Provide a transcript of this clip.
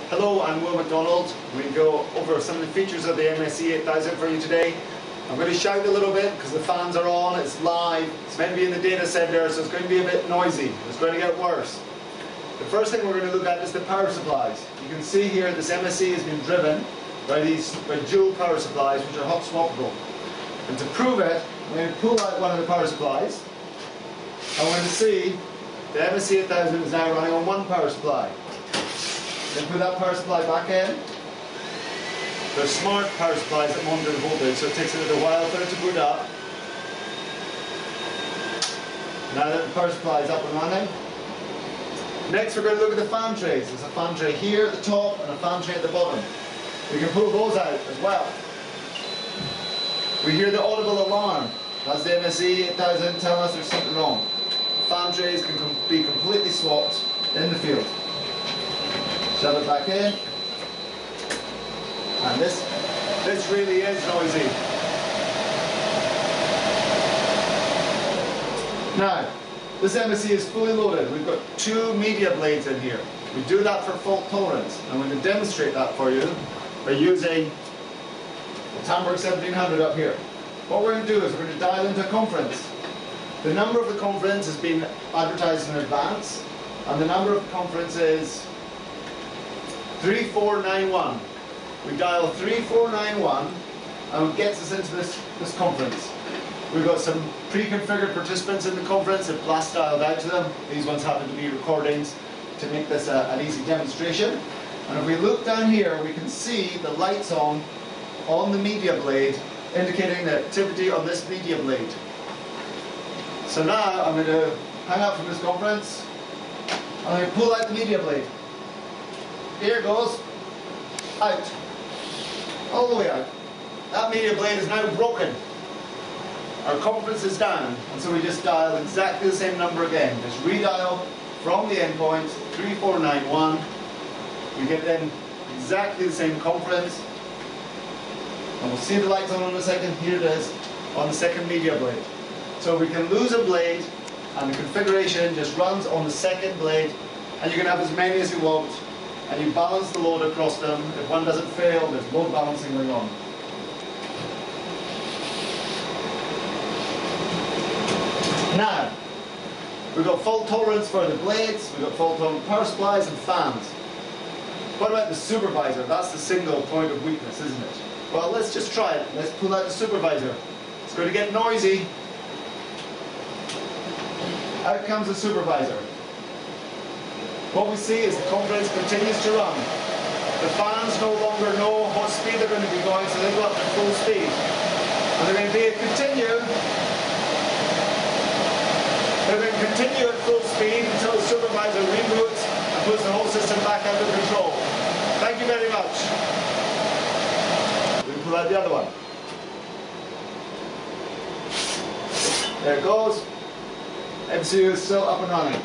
Hello, I'm Will McDonald. We go over some of the features of the MSE 8000 for you today. I'm going to shout a little bit because the fans are on, it's live, it's meant to be in the data center, so it's going to be a bit noisy. It's going to get worse. The first thing we're going to look at is the power supplies. You can see here this MSE has been driven by dual power supplies which are hot swappable. And to prove it, I'm going to pull out one of the power supplies. I'm going to see the MSE 8000 is now running on one power supply. Then put that power supply back in. They're smart power supplies that monitor the voltage, so it takes a little while for it to boot up. Now that the power supply is up and running. Next we're going to look at the fan trays. There's a fan tray here at the top and a fan tray at the bottom. We can pull those out as well. We hear the audible alarm. That's the MSE 8000 telling us there's something wrong. Fan trays can be completely swapped in the field. Shove it back in. And this really is noisy. Now, this MSE is fully loaded. We've got 2 media blades in here. We do that for fault tolerance. I'm going to demonstrate that for you by using the Tamberg 1700 up here. What we're going to do is we're going to dial into a conference. The number of the conference has been advertised in advance, and the number of the conference is 3491. We dial 3491 and it gets us into this conference. We've got some pre-configured participants in the conference that blast dialed out to them. These ones happen to be recordings to make this an easy demonstration. And if we look down here, we can see the lights on the media blade, indicating the activity on this media blade. So now I'm going to hang up from this conference. I'm going to pull out the media blade. Here it goes. Out. All the way out. That media blade is now broken. Our conference is down, and so we just dial exactly the same number again. Just redial from the endpoint, 3491. We get then exactly the same conference. And we'll see the lights on in a second. Here it is, on the second media blade. So we can lose a blade, and the configuration just runs on the second blade, and you can have as many as you want, and you balance the load across them. If one doesn't fail, there's load balancing going on. Now, we've got fault tolerance for the blades, we've got fault tolerant power supplies and fans. What about the supervisor? That's the single point of weakness, isn't it? Well, let's just try it. Let's pull out the supervisor. It's going to get noisy. Out comes the supervisor. What we see is the conference continues to run. The fans no longer know what speed they're going to be going, so they go up to full speed. And they're going to continue at full speed until the supervisor reboots and puts the whole system back under control. Thank you very much. We pull out the other one. There it goes. MCU is still up and running.